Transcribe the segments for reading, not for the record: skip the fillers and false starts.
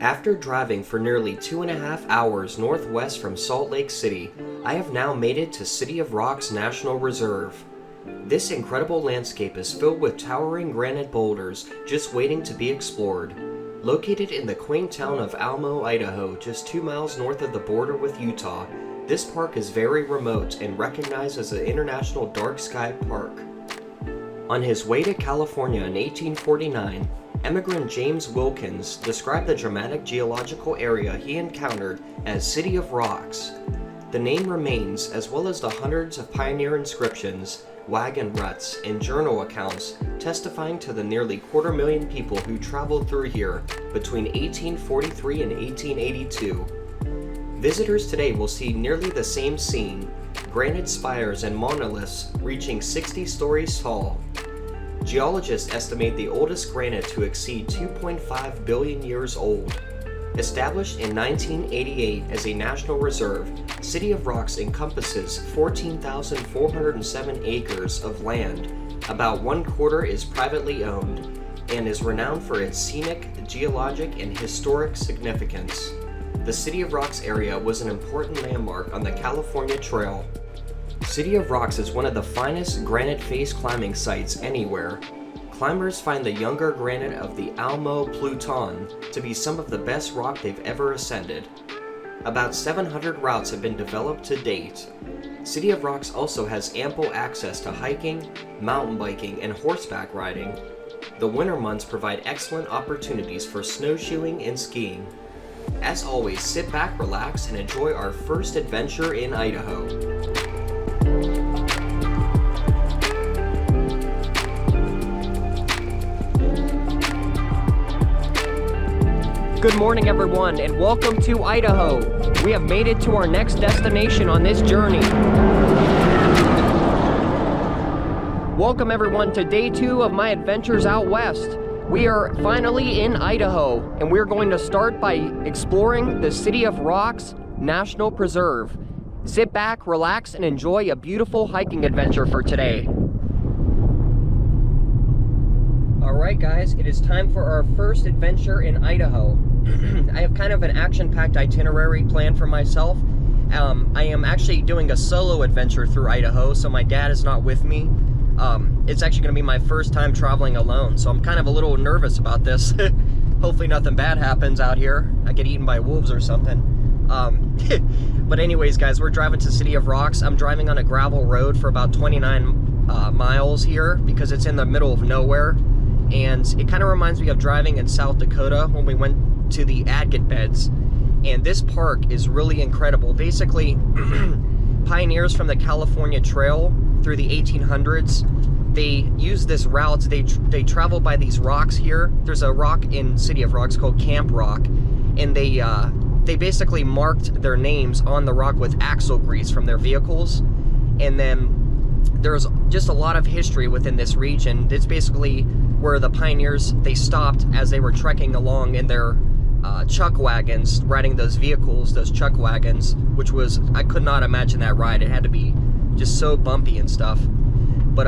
After driving for nearly 2.5 hours northwest from Salt Lake City, I have now made it to City of Rocks National Reserve. This incredible landscape is filled with towering granite boulders just waiting to be explored. Located in the quaint town of Almo, Idaho, just 2 miles north of the border with Utah, this park is very remote and recognized as an international dark sky park. On his way to California in 1849, emigrant James Wilkens described the dramatic geological area he encountered as City of Rocks. The name remains, as well as the hundreds of pioneer inscriptions, wagon ruts, and journal accounts testifying to the nearly 250,000 people who traveled through here between 1843 and 1882. Visitors today will see nearly the same scene, granite spires and monoliths reaching 60 stories tall. Geologists estimate the oldest granite to exceed 2.5 billion years old. Established in 1988 as a national reserve, City of Rocks encompasses 14,407 acres of land. About 1/4 is privately owned and is renowned for its scenic, geologic, and historic significance. The City of Rocks area was an important landmark on the California Trail. City of Rocks is one of the finest granite face climbing sites anywhere. Climbers find the younger granite of the Almo Pluton to be some of the best rock they've ever ascended. About 700 routes have been developed to date. City of Rocks also has ample access to hiking, mountain biking, and horseback riding. The winter months provide excellent opportunities for snowshoeing and skiing. As always, sit back, relax, and enjoy our first adventure in Idaho. Good morning, everyone, and welcome to Idaho. We have made it to our next destination on this journey. Welcome, everyone, to day 2 of my adventures out west. We are finally in Idaho, and we're going to start by exploring the City of Rocks National Preserve. Sit back, relax, and enjoy a beautiful hiking adventure for today. Alright guys, it is time for our first adventure in Idaho. I have kind of an action-packed itinerary planned for myself. I am actually doing a solo adventure through Idaho, so my dad is not with me. It's actually going to be my first time traveling alone, so I'm kind of a little nervous about this. Hopefully nothing bad happens out here. I get eaten by wolves or something. But anyways guys, we're driving to City of Rocks. I'm driving on a gravel road for about 29 miles here because it's in the middle of nowhere. And it kind of reminds me of driving in South Dakota when we went to the Agate Beds. And this park is really incredible. Basically, pioneers from the California Trail through the 1800s, they used this route. They travel by these rocks here. There's a rock in City of Rocks called Camp Rock, and they basically marked their names on the rock with axle grease from their vehicles. And then there's just a lot of history within this region. It's basically where the pioneers, they stopped as they were trekking along in their chuck wagons, riding those vehicles, those chuck wagons, which was, I could not imagine that ride. It had to be just so bumpy and stuff. But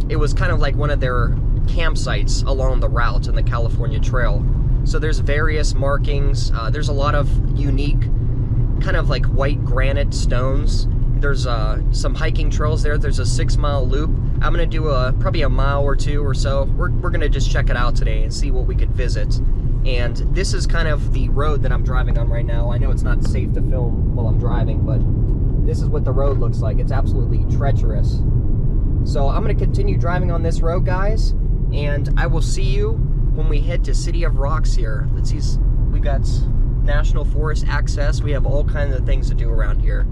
it was kind of like one of their campsites along the route in the California Trail. So there's various markings. There's a lot of unique kind of like white granite stones. There's some hiking trails there. There's a 6-mile loop. I'm gonna do probably a mile or 2 or so. We're gonna just check it out today and see what we could visit. And this is kind of the road that I'm driving on right now. I know it's not safe to film while I'm driving, but this is what the road looks like. It's absolutely treacherous. So I'm gonna continue driving on this road, guys, and I will see you when we head to City of Rocks here. Let's see, we got National Forest access. We have all kinds of things to do around here.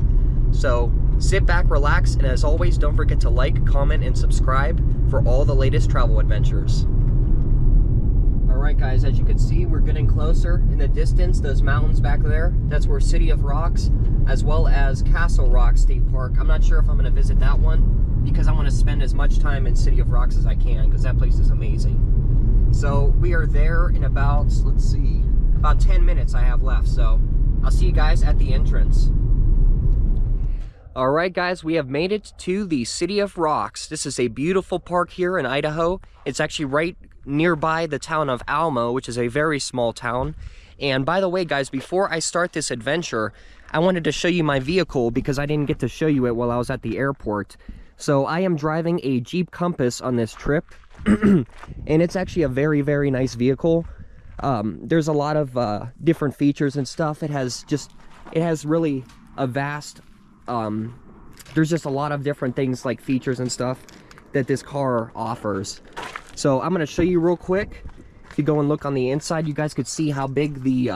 So sit back, relax, and as always, don't forget to like, comment, and subscribe for all the latest travel adventures. Alright guys, as you can see, we're getting closer. In the distance, those mountains back there, that's where City of Rocks, as well as Castle Rock State Park. I'm not sure if I'm going to visit that one, because I want to spend as much time in City of Rocks as I can, because that place is amazing. So we are there in about, let's see, about 10 minutes I have left, so I'll see you guys at the entrance. Alright guys, we have made it to the City of Rocks. This is a beautiful park here in Idaho. It's actually right nearby the town of Almo, which is a very small town. And by the way, guys, before I start this adventure, I wanted to show you my vehicle because I didn't get to show you it while I was at the airport. So I am driving a Jeep Compass on this trip, and it's actually a very, very nice vehicle. There's a lot of different features and stuff. It has really a vast, there's just a lot of different things like features and stuff that this car offers. So I'm going to show you real quick. If you go and look on the inside, you guys could see how big the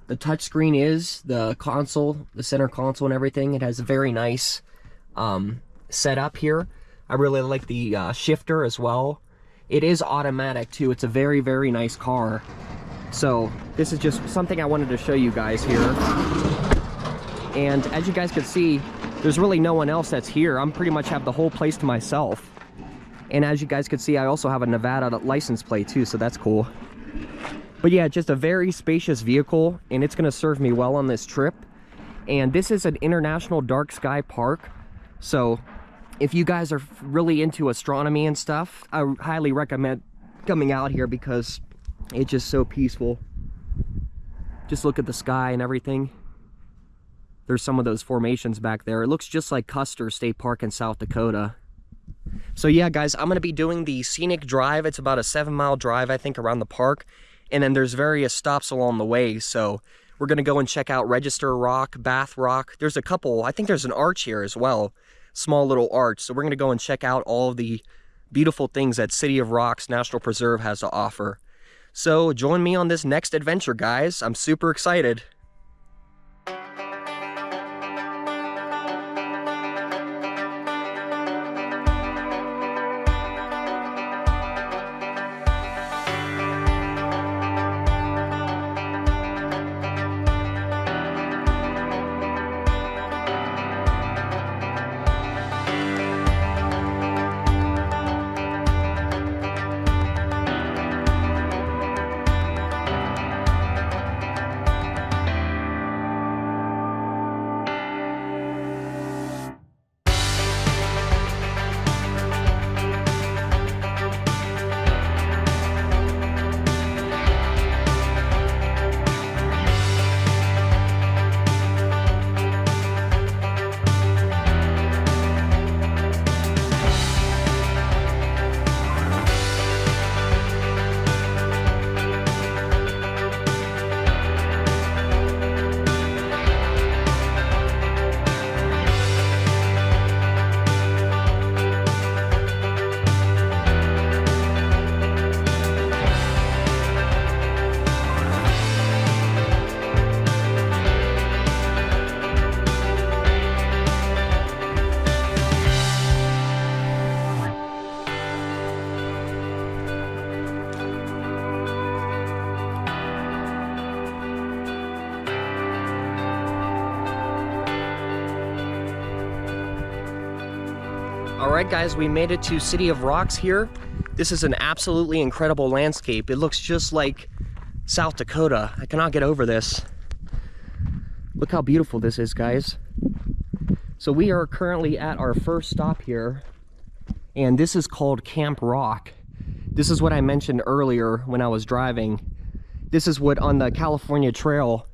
touchscreen is, the console, the center console and everything. It has a very nice setup here. I really like the shifter as well. It is automatic too. It's a very, very nice car. So this is just something I wanted to show you guys here. And as you guys can see, there's really no one else that's here. I'm pretty much have the whole place to myself. And as you guys can see, I also have a Nevada license plate too, so that's cool. But yeah, just a very spacious vehicle, and it's going to serve me well on this trip. And this is an international dark sky park, so if you guys are really into astronomy and stuff, I highly recommend coming out here because it's just so peaceful. Just look at the sky and everything. There's some of those formations back there. It looks just like Custer State Park in South Dakota. So yeah, guys, I'm going to be doing the scenic drive. It's about a 7-mile drive, I think, around the park. And then there's various stops along the way. So we're going to go and check out Register Rock, Bath Rock. There's a couple, I think there's an arch here as well. Small little arch. So we're going to go and check out all of the beautiful things that City of Rocks National Preserve has to offer. So join me on this next adventure, guys. I'm super excited. Alright guys, we made it to City of Rocks here. This is an absolutely incredible landscape. It looks just like South Dakota. I cannot get over this. Look how beautiful this is, guys. So we are currently at our first stop here, and this is called Camp Rock. This is what I mentioned earlier when I was driving. This is what on the California Trail,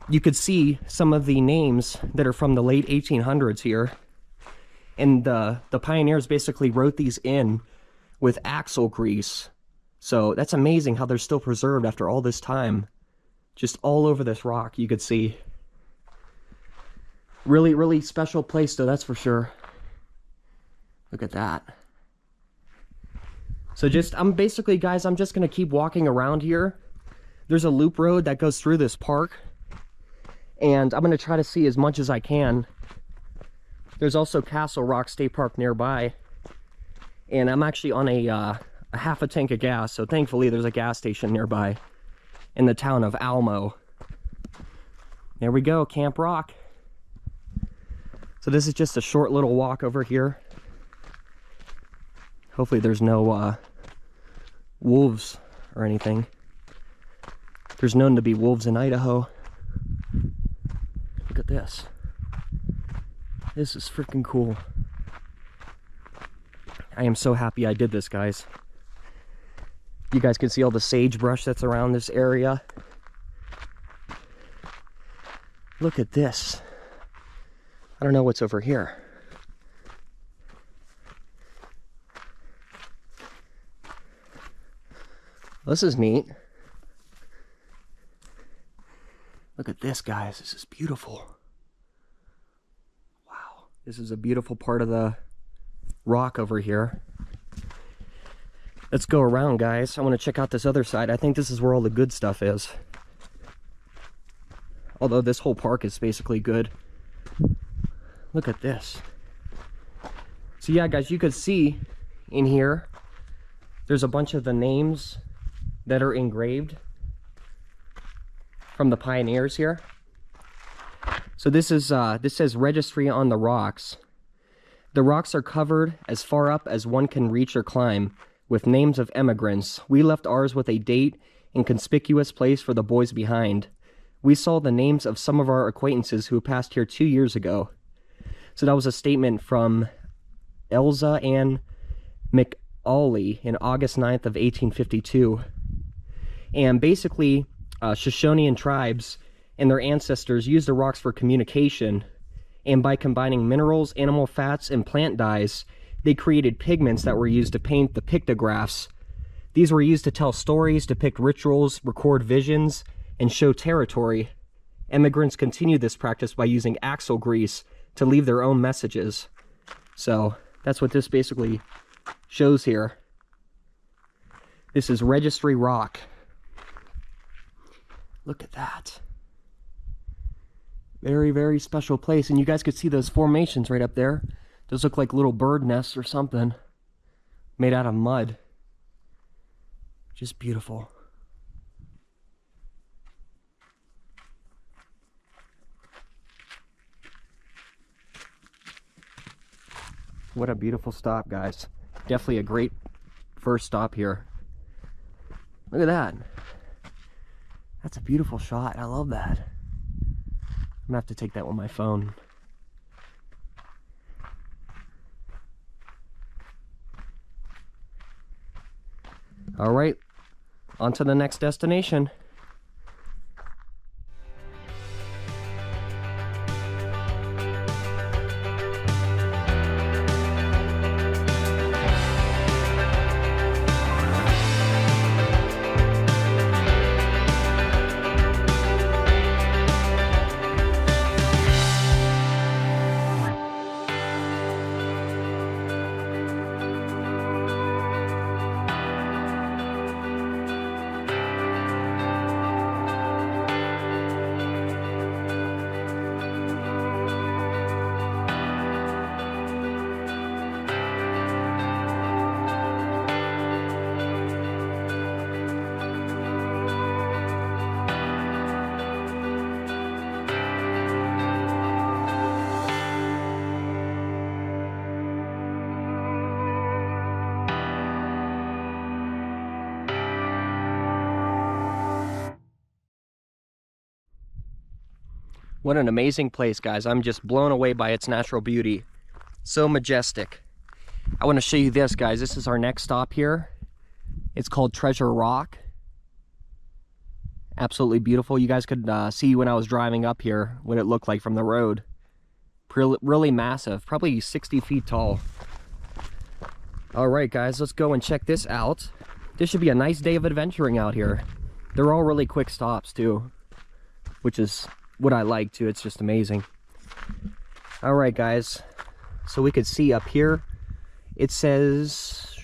you could see some of the names that are from the late 1800s here. And the pioneers basically wrote these in with axle grease. So that's amazing how they're still preserved after all this time. Just all over this rock, you could see. Really, really special place though, that's for sure. Look at that. So I'm basically, guys, I'm just gonna keep walking around here. There's a loop road that goes through this park, and I'm gonna try to see as much as I can. There's also Castle Rock State Park nearby, and I'm actually on a half a tank of gas, so thankfully there's a gas station nearby in the town of Almo. There we go, Camp Rock. So this is just a short little walk over here. Hopefully there's no wolves or anything. There's known to be wolves in Idaho. Look at this. This is freaking cool. I am so happy I did this, guys. You guys can see all the sagebrush that's around this area. Look at this. I don't know what's over here. This is neat. Look at this, guys. This is beautiful. Wow. This is a beautiful part of the rock over here. Let's go around, guys. I want to check out this other side. I think this is where all the good stuff is. Although this whole park is basically good. Look at this. So yeah, guys, you could see in here, there's a bunch of the names that are engraved from the pioneers here. So this says registry on the rocks. The rocks are covered as far up as one can reach or climb with names of emigrants. We left ours with a date and conspicuous place for the boys behind. We saw the names of some of our acquaintances who passed here 2 years ago. So that was a statement from Elza Ann McAuley in August 9th of 1852. And basically, Shoshonean tribes and their ancestors used the rocks for communication, and by combining minerals, animal fats, and plant dyes, they created pigments that were used to paint the pictographs. These were used to tell stories, depict rituals, record visions, and show territory. Emigrants continued this practice by using axle grease to leave their own messages. So that's what this basically shows here. This is Registry Rock. Look at that. Very, very special place. And you guys could see those formations right up there. Those look like little bird nests or something made out of mud. Just beautiful. What a beautiful stop, guys. Definitely a great first stop here. Look at that. That's a beautiful shot. I love that. I'm gonna have to take that with my phone. All right, on to the next destination. What an amazing place, guys. I'm just blown away by its natural beauty. So majestic. I want to show you this, guys. This is our next stop here. It's called Treasure Rock. Absolutely beautiful. You guys could see when I was driving up here what it looked like from the road. Really massive, probably 60 feet tall. All right, guys, let's go and check this out. This should be a nice day of adventuring out here. They're all really quick stops too, which is what I like too. It's just amazing. All right, guys, so we could see up here, it says,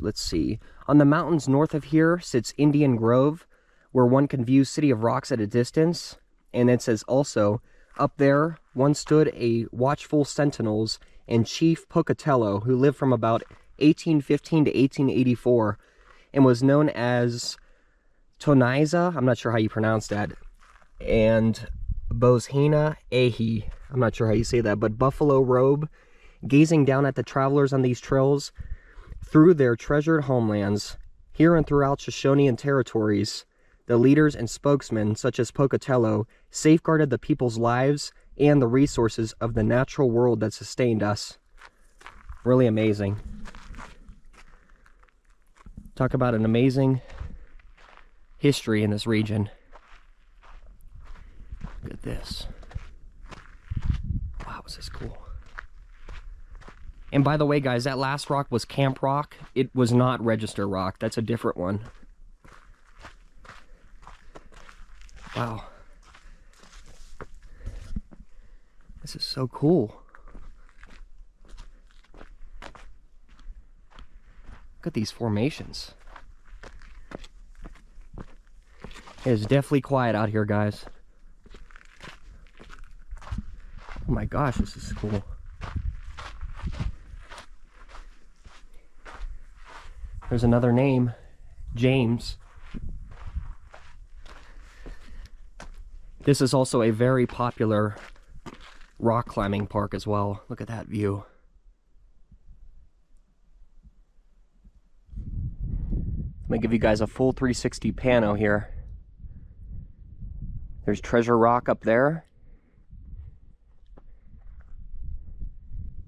let's see, on the mountains north of here sits Indian Grove, where one can view City of Rocks at a distance. And it says also, up there once stood a watchful sentinels and Chief Pocatello, who lived from about 1815 to 1884 and was known as Tonaiza, I'm not sure how you pronounce that, and Bozhena Ahi, I'm not sure how you say that, but Buffalo Robe, gazing down at the travelers on these trails through their treasured homelands. Here and throughout Shoshonean territories, the leaders and spokesmen, such as Pocatello, safeguarded the people's lives and the resources of the natural world that sustained us. Really amazing. Talk about an amazing history in this region. Look at this. Wow, is this cool. And by the way, guys, that last rock was Camp Rock. It was not Register Rock. That's a different one. Wow. This is so cool. Look at these formations. It is definitely quiet out here, guys. Oh my gosh, this is cool. There's another name, James. This is also a very popular rock climbing park as well. Look at that view. I'm gonna give you guys a full 360 pano here. There's Treasure Rock up there.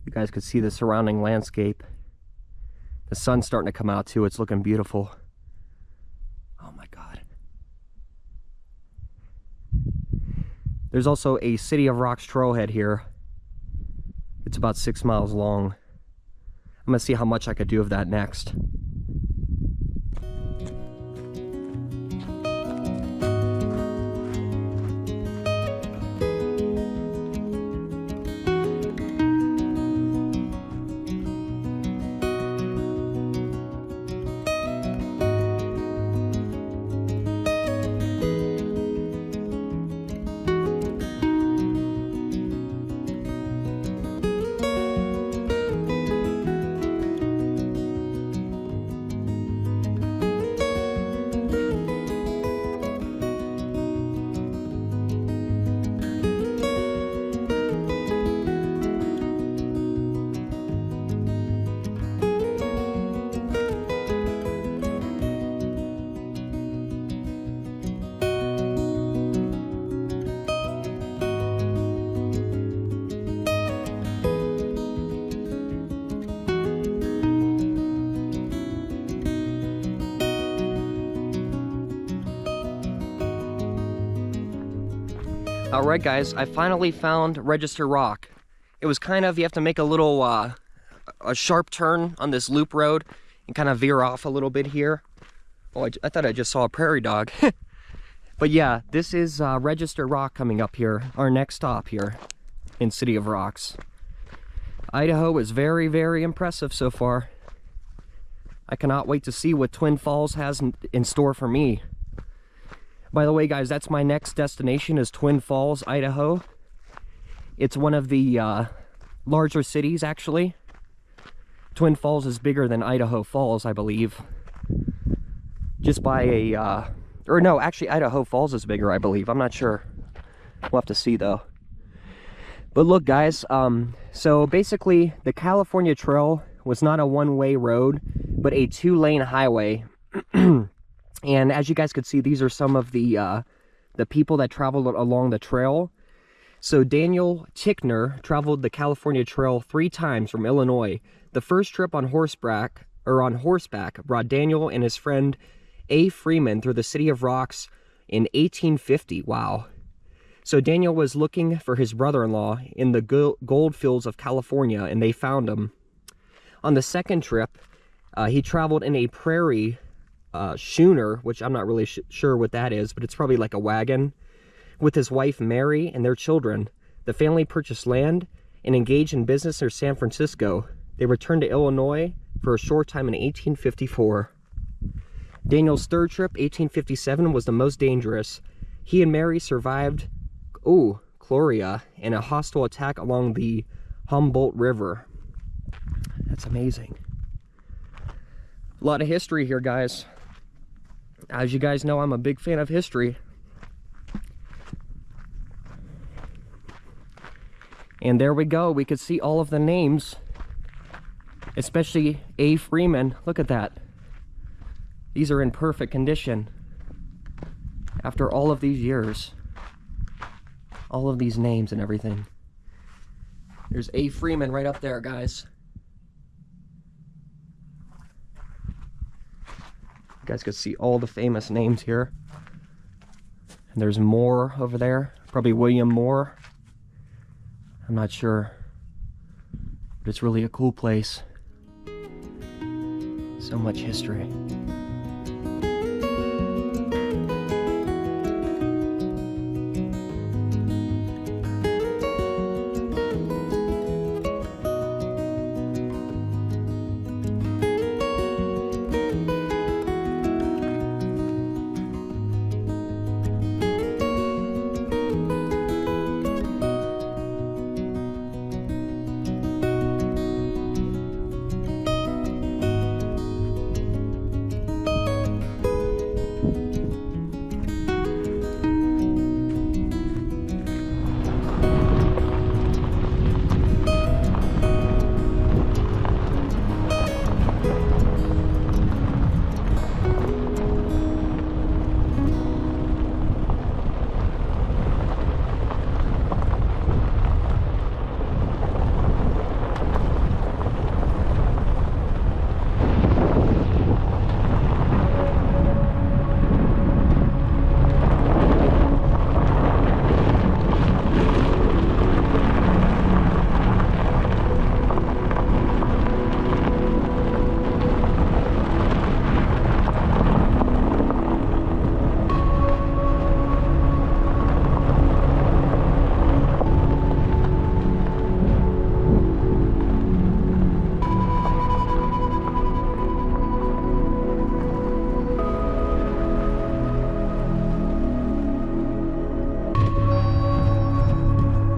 You guys could see the surrounding landscape. The sun's starting to come out too. It's looking beautiful. Oh my God. There's also a City of Rocks trailhead here. It's about 6 miles long. I'm gonna see how much I could do of that next. Alright guys, I finally found Register Rock. It was kind of, you have to make a little, a sharp turn on this loop road and kind of veer off a little bit here. Oh, I thought I just saw a prairie dog. But yeah, this is Register Rock coming up here, our next stop here in City of Rocks. Idaho is very, very impressive so far. I cannot wait to see what Twin Falls has in store for me. By the way, guys, that's my next destination is Twin Falls, Idaho. It's one of the larger cities, actually. Twin Falls is bigger than Idaho Falls, I believe. Just by a, or no, actually Idaho Falls is bigger, I believe. I'm not sure. We'll have to see, though. But look, guys, so basically the California Trail was not a one-way road, but a two-lane highway. And as you guys could see, these are some of the people that traveled along the trail. So Daniel Tickner traveled the California Trail 3 times from Illinois. The first trip on horseback brought Daniel and his friend A. Freeman through the City of Rocks in 1850. Wow. So Daniel was looking for his brother-in-law in the gold fields of California, and they found him. On the second trip, he traveled in a prairie schooner, which I'm not really sure what that is, but it's probably like a wagon, with his wife Mary and their children. The family purchased land and engaged in business near San Francisco. They returned to Illinois for a short time in 1854. Daniel's third trip, 1857, was the most dangerous. He and Mary survived, Gloria, and a hostile attack along the Humboldt River. That's amazing. A lot of history here, guys. As you guys know, I'm a big fan of history. And there we go. We could see all of the names, especially A. Freeman. Look at that. These are in perfect condition. After all of these years. All of these names and everything. There's A. Freeman right up there, guys. You guys could see all the famous names here. And there's Moore over there, probably William Moore. I'm not sure, but it's really a cool place. So much history.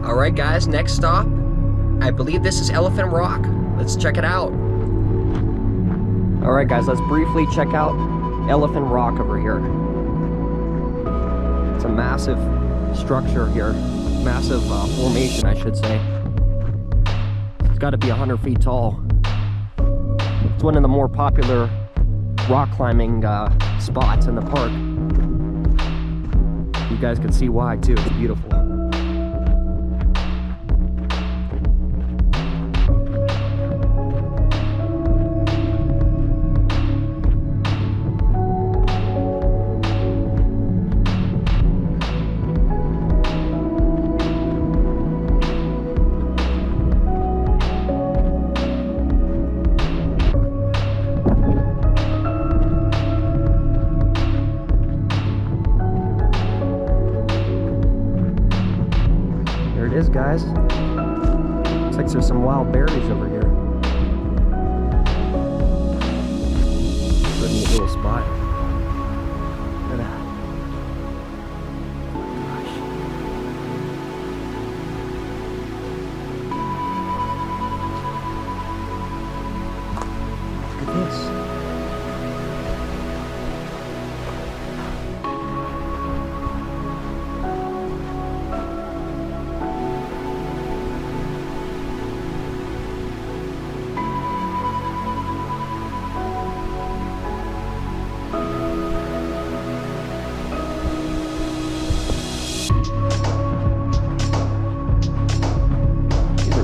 Alright guys, next stop, I believe this is Elephant Rock. Let's check it out. Alright guys, let's briefly check out Elephant Rock over here. It's a massive structure here, massive formation I should say. It's got to be 100 feet tall. It's one of the more popular rock climbing spots in the park. You guys can see why too, it's beautiful. Guys, looks like there's some wild berries over here. Pretty neat little spot. Look at that. Oh my gosh. Look at this.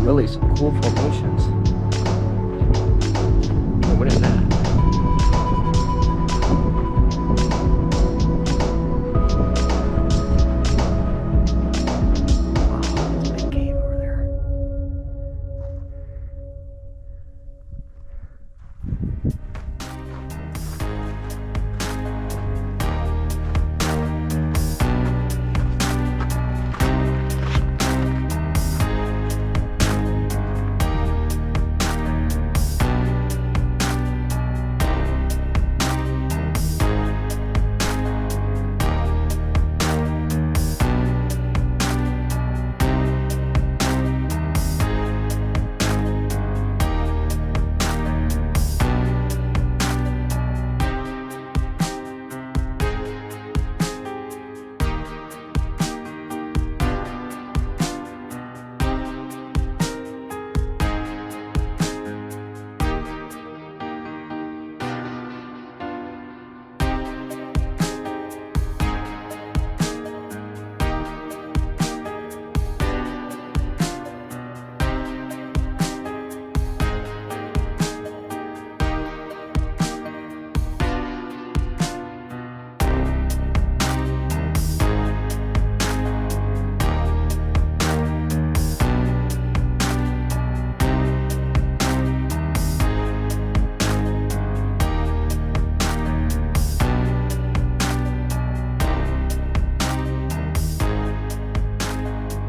Really some cool formations. Oh, what is that? Wow, there's a big cave over there.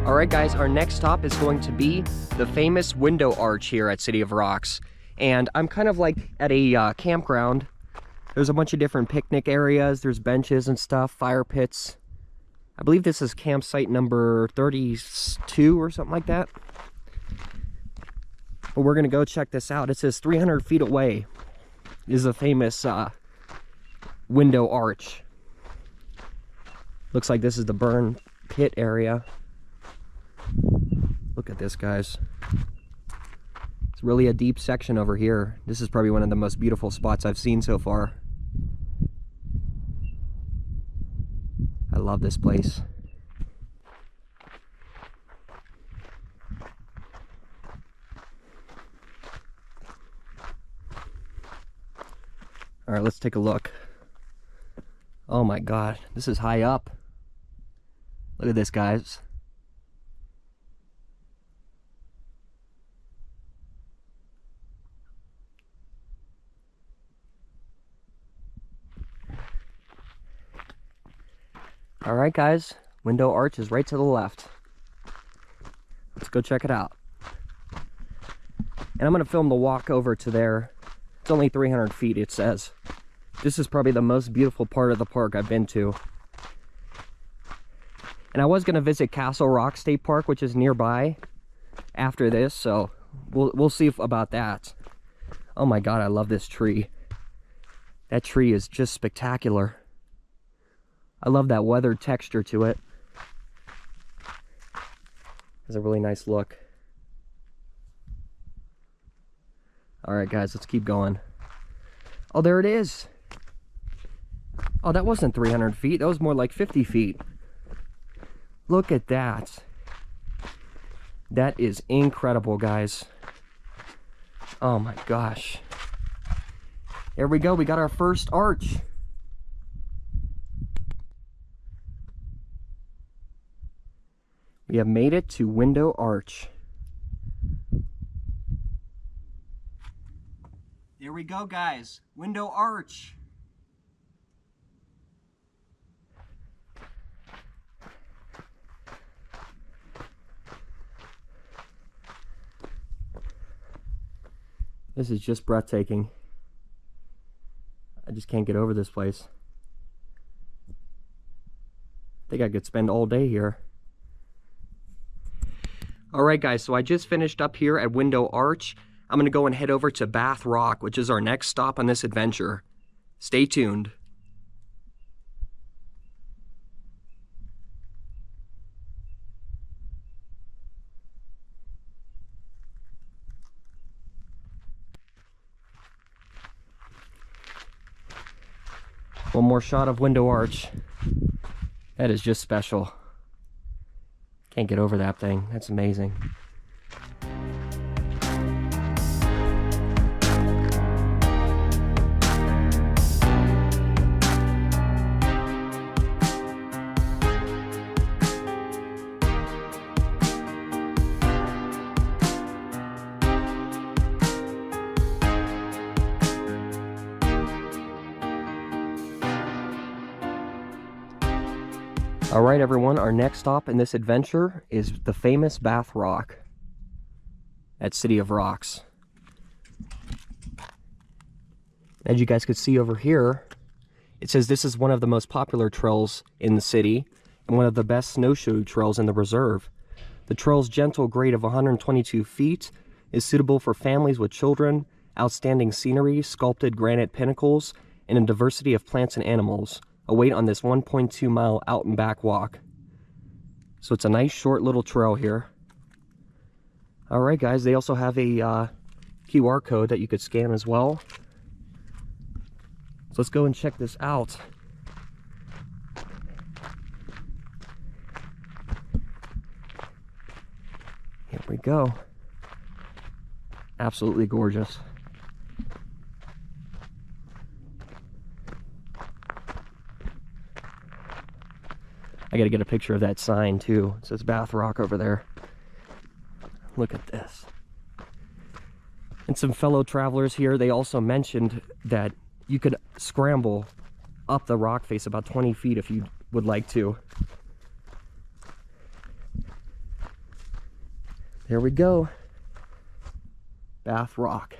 All right, guys, our next stop is going to be the famous window arch here at City of Rocks. And I'm kind of like at a campground. There's a bunch of different picnic areas. There's benches and stuff, fire pits. I believe this is campsite number 32 or something like that. But we're gonna go check this out. It says 300 feet away is a famous window arch. Looks like this is the burn pit area. Look at this, guys. It's really a deep section over here. This is probably one of the most beautiful spots I've seen so far. I love this place. All right, let's take a look. Oh my God, this is high up. Look at this, guys. All right, guys, window arch is right to the left. Let's go check it out. And I'm gonna film the walk over to there. It's only 300 feet, it says. This is probably the most beautiful part of the park I've been to. And I was gonna visit Castle Rock State Park, which is nearby after this, so we'll see about that. Oh my God, I love this tree. That tree is just spectacular. I love that weathered texture to it. It's a really nice look. All right, guys, let's keep going. Oh, there it is. Oh, that wasn't 300 feet. That was more like 50 feet. Look at that. That is incredible, guys. Oh my gosh. There we go. We got our first arch. We have made it to Window Arch. There we go, guys. Window Arch. This is just breathtaking. I just can't get over this place. I think I could spend all day here. Alright, guys, so I just finished up here at Window Arch. I'm going to go and head over to Bath Rock, which is our next stop on this adventure. Stay tuned. One more shot of Window Arch. That is just special. Can't get over that thing. That's amazing. Alright, everyone, our next stop in this adventure is the famous Bath Rock at City of Rocks. As you guys could see over here, it says this is one of the most popular trails in the city and one of the best snowshoe trails in the reserve. The trail's gentle grade of 122 feet is suitable for families with children, outstanding scenery, sculpted granite pinnacles, and a diversity of plants and animals await on this 1.2 mile out and back walk. So it's a nice short little trail here. Alright, guys, they also have a QR code that you could scan as well. So let's go and check this out. Here we go. Absolutely gorgeous. I gotta get a picture of that sign too. It says Bath Rock over there. Look at this. And some fellow travelers here, they also mentioned that you could scramble up the rock face about 20 feet if you would like to. There we go. Bath Rock.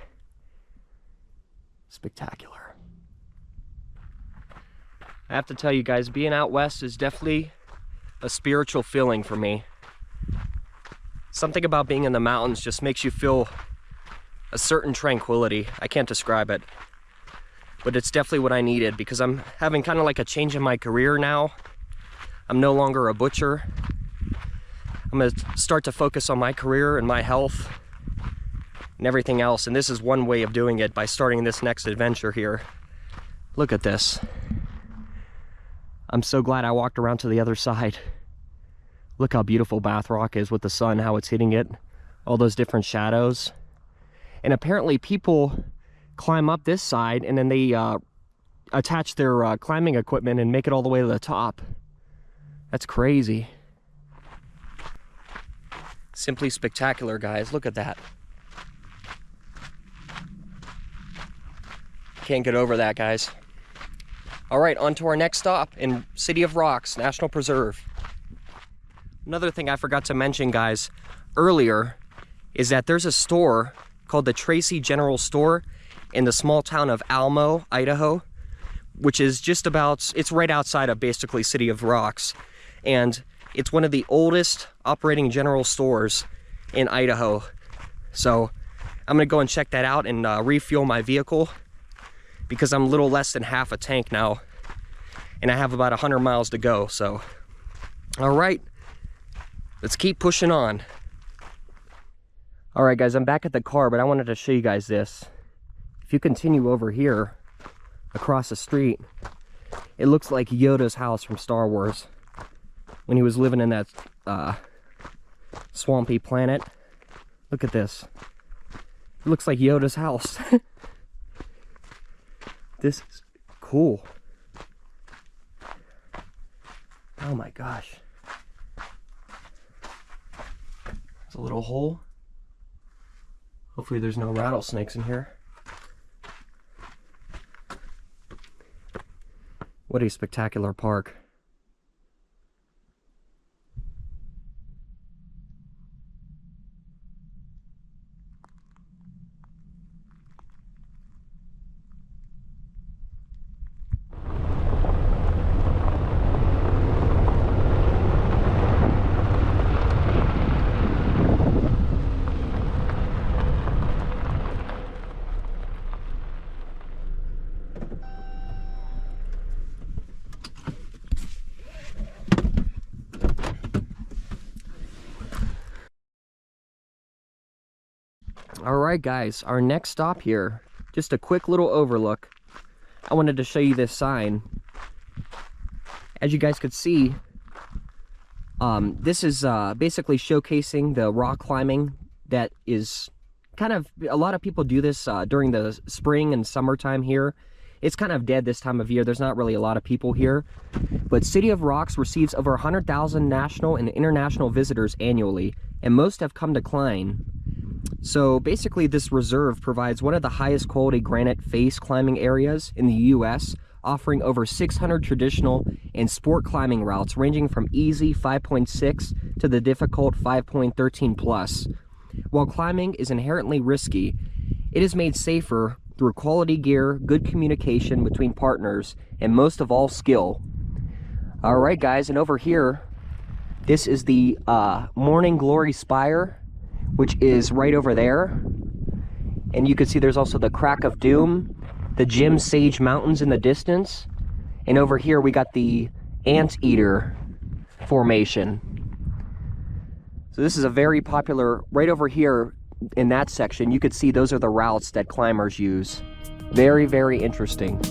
Spectacular. I have to tell you guys, being out west is definitely a spiritual feeling for me. Something about being in the mountains just makes you feel a certain tranquility. I can't describe it, but it's definitely what I needed, because I'm having kind of like a change in my career now. I'm no longer a butcher. I'm gonna start to focus on my career and my health and everything else, and this is one way of doing it, by starting this next adventure here. Look at this. I'm so glad I walked around to the other side. Look how beautiful Bath Rock is with the sun, how it's hitting it, all those different shadows. And apparently people climb up this side and then they attach their climbing equipment and make it all the way to the top. That's crazy. Simply spectacular, guys. Look at that. Can't get over that, guys. All right, on to our next stop in City of Rocks National Preserve. Another thing I forgot to mention, guys, earlier, is that there's a store called the Tracy General Store in the small town of Almo, Idaho, which is just about, it's right outside of basically City of Rocks. And it's one of the oldest operating general stores in Idaho. So I'm gonna go and check that out and refuel my vehicle, because I'm a little less than half a tank now and I have about 100 miles to go. So, all right, let's keep pushing on. All right, guys, I'm back at the car, but I wanted to show you guys this. If you continue over here across the street, it looks like Yoda's house from Star Wars when he was living in that swampy planet. Look at this. It looks like Yoda's house. This is cool. Oh my gosh. It's a little hole. Hopefully there's no rattlesnakes in here. What a spectacular park. All right, guys, our next stop here, just a quick little overlook. I wanted to show you this sign. As you guys could see, this is basically showcasing the rock climbing that is kind of, a lot of people do this during the spring and summertime here. It's kind of dead this time of year. There's not really a lot of people here. But City of Rocks receives over 100,000 national and international visitors annually, and most have come to climb. So basically this reserve provides one of the highest quality granite face climbing areas in the US, offering over 600 traditional and sport climbing routes ranging from easy 5.6 to the difficult 5.13 plus. While climbing is inherently risky, it is made safer through quality gear, good communication between partners, and most of all, skill. All right, guys, and over here, this is the Morning Glory Spire, which is right over there. And you can see there's also the Crack of Doom, the Jim Sage Mountains in the distance. And over here we got the Anteater Formation. So this is a very popular, right over here in that section, you could see those are the routes that climbers use. Very, very interesting.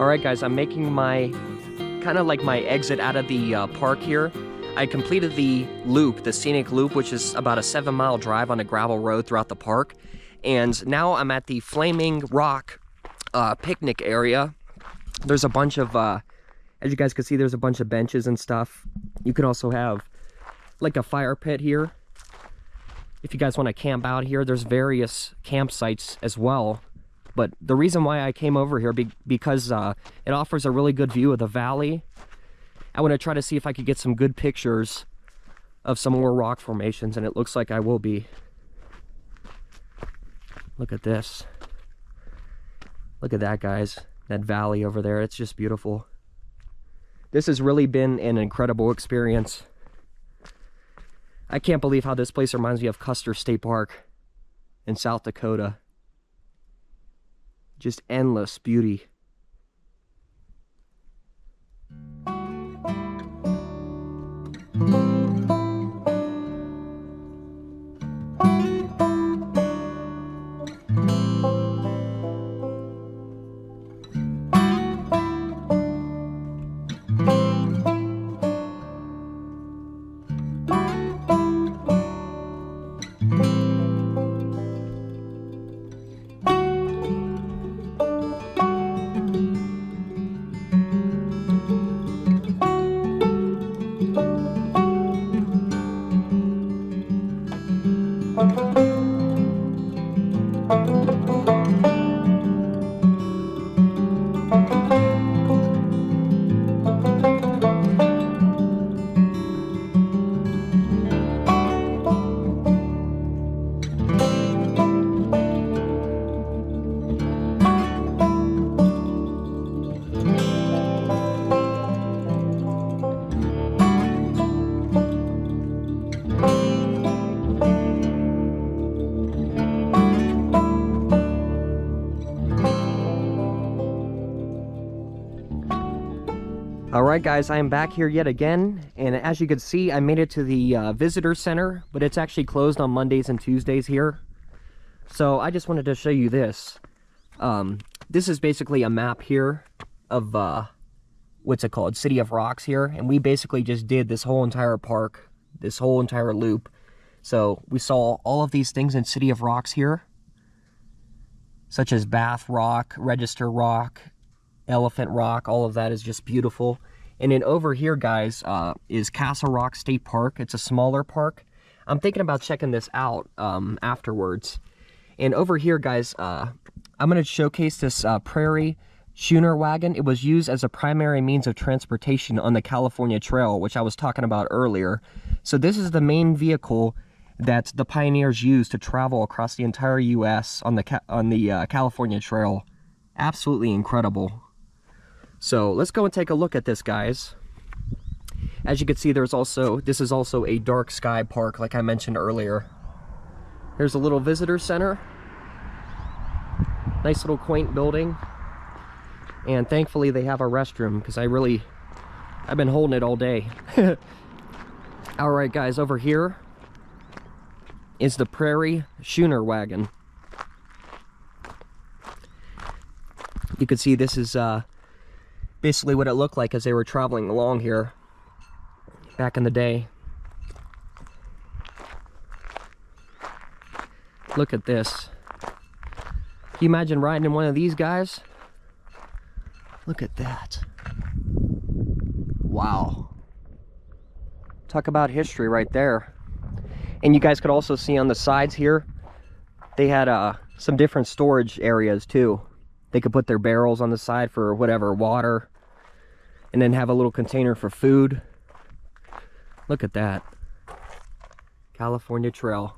All right, guys, I'm making my kind of like my exit out of the park here. I completed the loop, the scenic loop, which is about a 7-mile drive on a gravel road throughout the park. And now I'm at the Flaming Rock picnic area. There's a bunch of, as you guys can see, there's a bunch of benches and stuff. You can also have like a fire pit here. If you guys want to camp out here, there's various campsites as well. But the reason why I came over here, because it offers a really good view of the valley. I want to try to see if I could get some good pictures of some more rock formations, and it looks like I will be. Look at this. Look at that, guys. That valley over there, it's just beautiful. This has really been an incredible experience. I can't believe how this place reminds me of Custer State Park in South Dakota. Just endless beauty. Alright guys, I am back here yet again, and as you can see, I made it to the visitor center, but it's actually closed on Mondays and Tuesdays here. So I just wanted to show you this. This is basically a map here of, what's it called, City of Rocks here, and we basically just did this whole entire park, this whole entire loop. So we saw all of these things in City of Rocks here, such as Bath Rock, Register Rock, Elephant Rock. All of that is just beautiful. And then over here, guys, is Castle Rock State Park. It's a smaller park. I'm thinking about checking this out afterwards. And over here, guys, I'm going to showcase this Prairie Schooner wagon. It was used as a primary means of transportation on the California Trail, which I was talking about earlier. So this is the main vehicle that the pioneers used to travel across the entire U.S. on the California Trail. Absolutely incredible. So let's go and take a look at this, guys. As you can see, this is also a dark sky park, like I mentioned earlier. Here's a little visitor center. Nice little quaint building. And thankfully they have a restroom, because I've been holding it all day. Alright guys, over here is the Prairie Schooner wagon. You can see this is basically what it looked like as they were traveling along here back in the day. Look at this. Can you imagine riding in one of these, guys? Look at that. Wow. Talk about history right there. And you guys could also see on the sides here, they had some different storage areas too. They could put their barrels on the side for whatever, water, and then have a little container for food. Look at that. California Trail.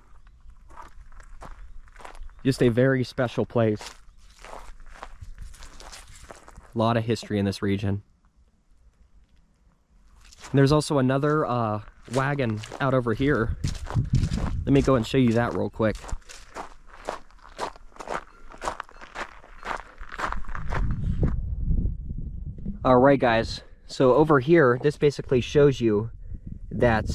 Just a very special place. A lot of history in this region. And there's also another wagon out over here. Let me go and show you that real quick. Alright guys, so over here, this basically shows you that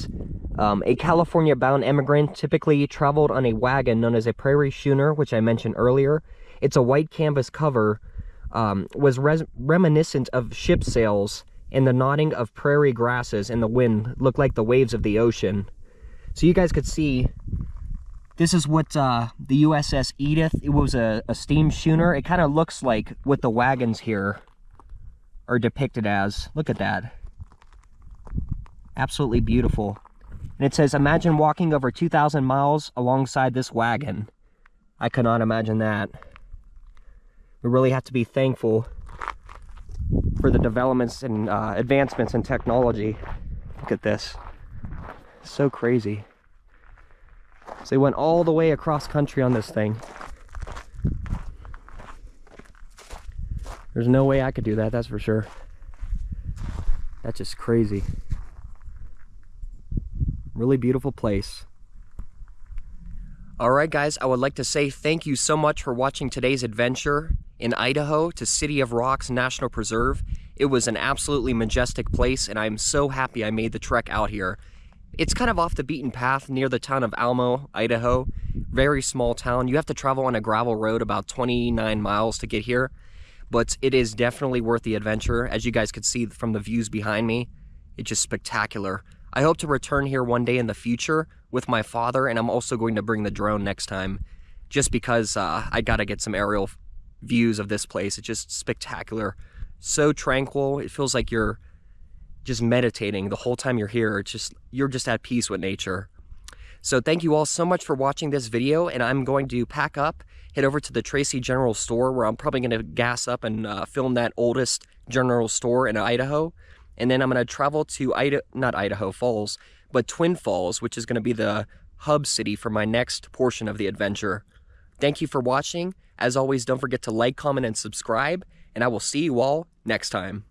a California-bound emigrant typically traveled on a wagon known as a Prairie Schooner, which I mentioned earlier. It's a white canvas cover was reminiscent of ship sails, and the nodding of prairie grasses in the wind looked like the waves of the ocean. So you guys could see, this is what the USS Edith, it was a steam schooner. It kind of looks like what the wagons here are depicted as. Look at that. Absolutely beautiful. And it says, imagine walking over 2,000 miles alongside this wagon. I could not imagine that. We really have to be thankful for the developments and advancements in technology. Look at this. So crazy. So they went all the way across country on this thing. There's no way I could do that, that's for sure. That's just crazy. Really beautiful place. Alright guys, I would like to say thank you so much for watching today's adventure in Idaho to City of Rocks National Preserve. It was an absolutely majestic place, and I'm so happy I made the trek out here. It's kind of off the beaten path near the town of Almo, Idaho. Very small town. You have to travel on a gravel road about 29 miles to get here, but it is definitely worth the adventure. As you guys could see from the views behind me, it's just spectacular. I hope to return here one day in the future with my father, and I'm also going to bring the drone next time, just because I gotta get some aerial views of this place. It's just spectacular. So tranquil. It feels like you're just meditating the whole time you're here. It's just, you're just at peace with nature. So thank you all so much for watching this video, and I'm going to pack up, head over to the Tracy General Store, where I'm probably going to gas up and film that oldest general store in Idaho. And then I'm going to travel to not Idaho Falls, but Twin Falls, which is going to be the hub city for my next portion of the adventure. Thank you for watching. As always, don't forget to like, comment, and subscribe, and I will see you all next time.